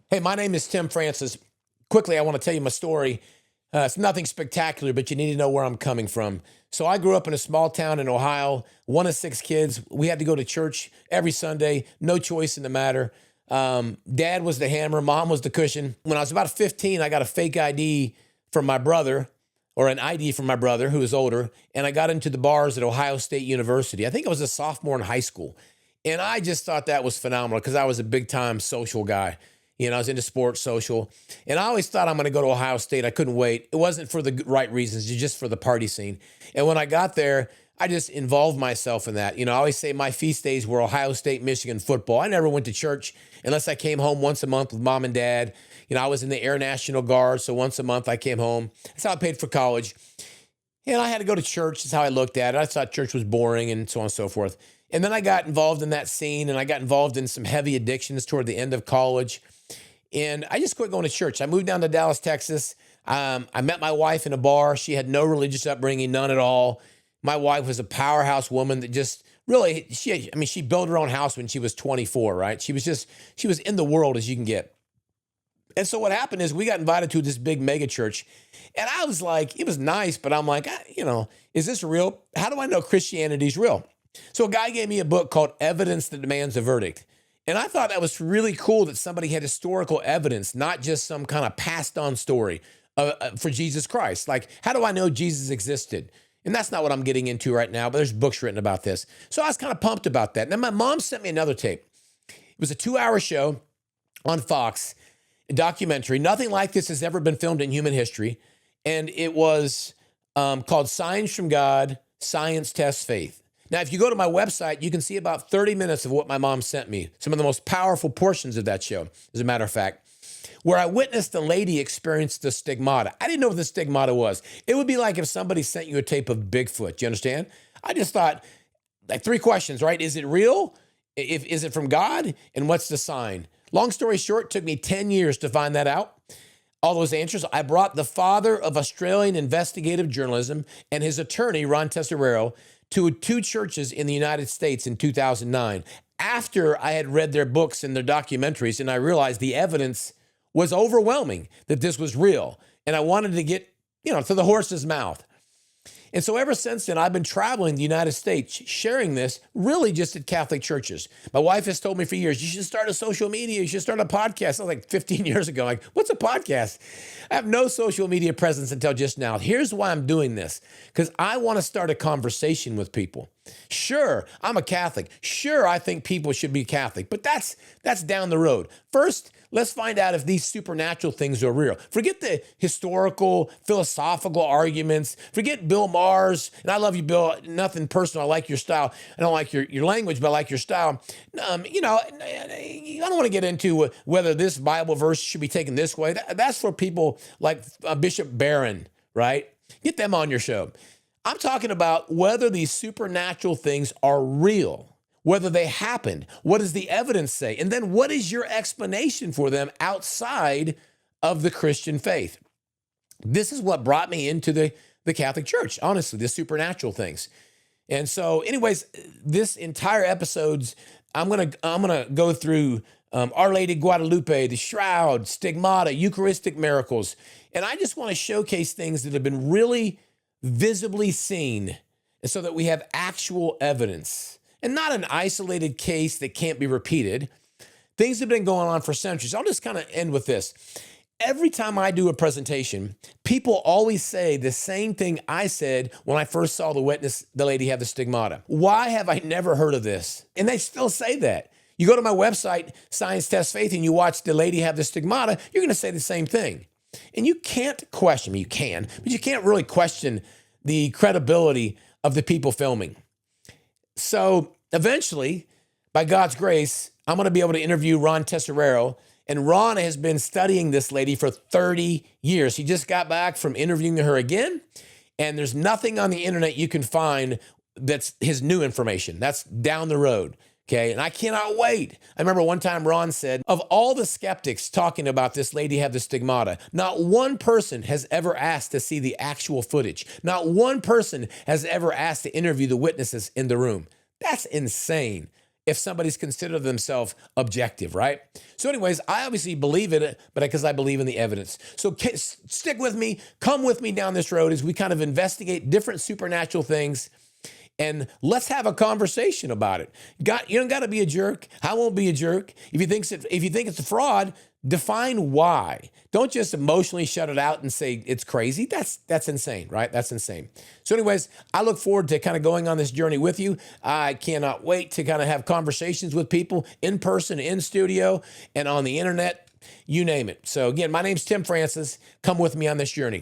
Hey, my name is Tim Francis. Quickly, I want to tell you my story. It's nothing spectacular, but you need to know where I'm coming from. So I grew up in a small town in Ohio, one of six kids. We had to go to church every Sunday, no choice in the matter. Dad was the hammer, mom was the cushion. When I was about 15, I got a fake ID from my brother, or an ID from my brother who was older, and I got into the bars at Ohio State University. I think I was a sophomore in high school. And I just thought that was phenomenal because I was a big time social guy. I was into sports, social, and I always thought I'm going to go to Ohio State. I couldn't wait. It wasn't for the right reasons, just for the party scene. And when I got there, I just involved myself in that. I always say my feast days were Ohio State, Michigan football. I never went to church unless I came home once a month with mom and dad. I was in the Air National Guard, so once a month I came home. That's how I paid for college. And I had to go to church. That's how I looked at it. I thought church was boring and so on and so forth. And then I got involved in that scene, and I got involved in some heavy addictions toward the end of college. And I just quit going to church. I moved down to Dallas, Texas. I met my wife in a bar. She had no religious upbringing, none at all. My wife was a powerhouse woman that just really, she built her own house when she was 24, right? She was in the world as you can get. And so what happened is we got invited to this big mega church. And I was like, it was nice, but I'm like, is this real? How do I know Christianity's real? So a guy gave me a book called Evidence That Demands a Verdict. And I thought that was really cool that somebody had historical evidence, not just some kind of passed on story for Jesus Christ. Like, how do I know Jesus existed? And that's not what I'm getting into right now, but there's books written about this. So I was kind of pumped about that. And then my mom sent me another tape. It was a 2-hour show on Fox, a documentary. Nothing like this has ever been filmed in human history. And it was called Signs from God, Science Tests Faith. Now, if you go to my website, you can see about 30 minutes of what my mom sent me, some of the most powerful portions of that show, as a matter of fact, where I witnessed a lady experience the stigmata. I didn't know what the stigmata was. It would be like if somebody sent you a tape of Bigfoot. You understand? I just thought, like, 3 questions, right? Is it real? Is it from God? And what's the sign? Long story short, it took me 10 years to find that out. All those answers. I brought the father of Australian investigative journalism and his attorney, Ron Tesoriero, to 2 churches in the United States in 2009 after I had read their books and their documentaries, and I realized the evidence was overwhelming that this was real. And I wanted to get, to the horse's mouth. And so ever since then, I've been traveling the United States, sharing this really just at Catholic churches. My wife has told me for years, you should start a social media, you should start a podcast. I was like 15 years ago, like, what's a podcast? I have no social media presence until just now. Here's why I'm doing this, because I want to start a conversation with people. Sure, I'm a Catholic. Sure, I think people should be Catholic, but that's down the road. First, let's find out if these supernatural things are real. Forget the historical, philosophical arguments. Forget Bill Maher's. And I love you, Bill. Nothing personal. I like your style. I don't like your language, but I like your style. I don't want to get into whether this Bible verse should be taken this way. That's for people like Bishop Barron, right? Get them on your show. I'm talking about whether these supernatural things are real, whether they happened. What does the evidence say? And then what is your explanation for them outside of the Christian faith? This is what brought me into the Catholic Church, honestly, the supernatural things. And so anyways, this entire episodes, I'm gonna go through Our Lady of Guadalupe, the Shroud, Stigmata, Eucharistic miracles. And I just want to showcase things that have been really visibly seen, and so that we have actual evidence and not an isolated case that can't be repeated. Things have been going on for centuries. I'll just kind of end with this. Every time I do a presentation, people always say the same thing I said when I first saw the lady have the stigmata. Why have I never heard of this? And they still say that. You go to my website, Science Test Faith, and you watch the lady have the stigmata, you're going to say the same thing. And you can't question me. You can, but you can't really question the credibility of the people filming. So eventually, by God's grace, I'm going to be able to interview Ron Tesoriero. And Ron has been studying this lady for 30 years. He just got back from interviewing her again. And there's nothing on the internet you can find that's his new information. That's down the road. Okay, and I cannot wait. I remember one time Ron said, of all the skeptics talking about this lady have the stigmata, not one person has ever asked to see the actual footage. Not one person has ever asked to interview the witnesses in the room. That's insane. if somebody's considered themselves objective, right? So anyways, I obviously believe in it, but because I believe in the evidence. So stick with me, come with me down this road as we kind of investigate different supernatural things, and let's have a conversation about it. You don't got to be a jerk. I won't be a jerk. If you think it's a fraud, define why. Don't just emotionally shut it out and say it's crazy. That's insane, right? That's insane. So anyways, I look forward to kind of going on this journey with you. I cannot wait to kind of have conversations with people in person, in studio, and on the internet, you name it. So again, my name's Tim Francis. Come with me on this journey.